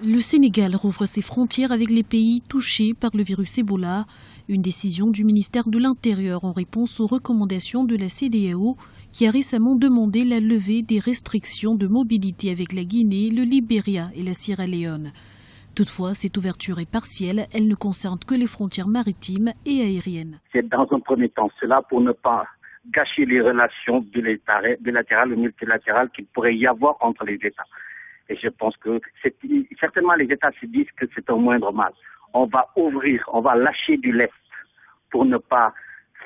Le Sénégal rouvre ses frontières avec les pays touchés par le virus Ebola. Une décision du ministère de l'Intérieur en réponse aux recommandations de la CEDEAO qui a récemment demandé la levée des restrictions de mobilité avec la Guinée, le Libéria et la Sierra Leone. Toutefois, cette ouverture est partielle, elle ne concerne que les frontières maritimes et aériennes. C'est dans un premier temps cela pour ne pas gâcher les relations bilatérales ou multilatérales qu'il pourrait y avoir entre les États. Et je pense que certainement les États se disent que c'est un moindre mal. On va ouvrir, on va lâcher du lest pour ne pas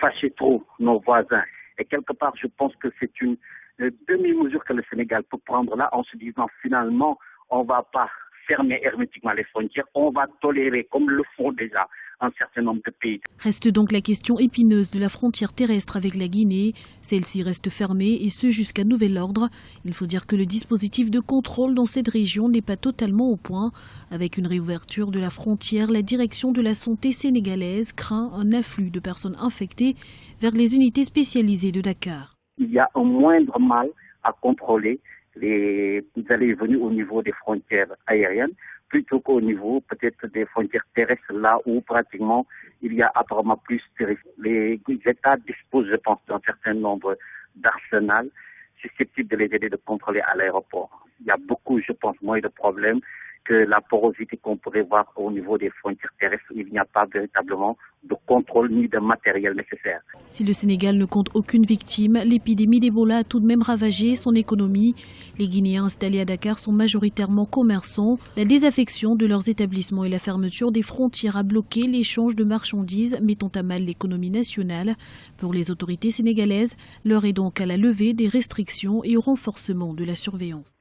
fâcher trop nos voisins. Et quelque part, je pense que c'est une demi-mesure que le Sénégal peut prendre là en se disant finalement, on ne va pas fermer hermétiquement les frontières, on va tolérer, comme le font déjà un certain nombre de pays. Reste donc la question épineuse de la frontière terrestre avec la Guinée. Celle-ci reste fermée et ce jusqu'à nouvel ordre. Il faut dire que le dispositif de contrôle dans cette région n'est pas totalement au point. Avec une réouverture de la frontière, la direction de la santé sénégalaise craint un afflux de personnes infectées vers les unités spécialisées de Dakar. Il y a un moindre mal à contrôler les allées et venues au niveau des frontières aériennes plutôt qu'au niveau peut-être des frontières terrestres, là où pratiquement il y a apparemment plus de risques. Les États disposent, je pense, d'un certain nombre d'arsenals susceptibles de les aider de contrôler à l'aéroport. Il y a beaucoup, je pense, moins de problèmes que la porosité qu'on pourrait voir au niveau des frontières terrestres. Il n'y a pas véritablement de contrôle ni de matériel nécessaire. Si le Sénégal ne compte aucune victime, l'épidémie d'Ebola a tout de même ravagé son économie. Les Guinéens installés à Dakar sont majoritairement commerçants. La désaffection de leurs établissements et la fermeture des frontières a bloqué l'échange de marchandises, mettant à mal l'économie nationale. Pour les autorités sénégalaises, l'heure est donc à la levée des restrictions et au renforcement de la surveillance.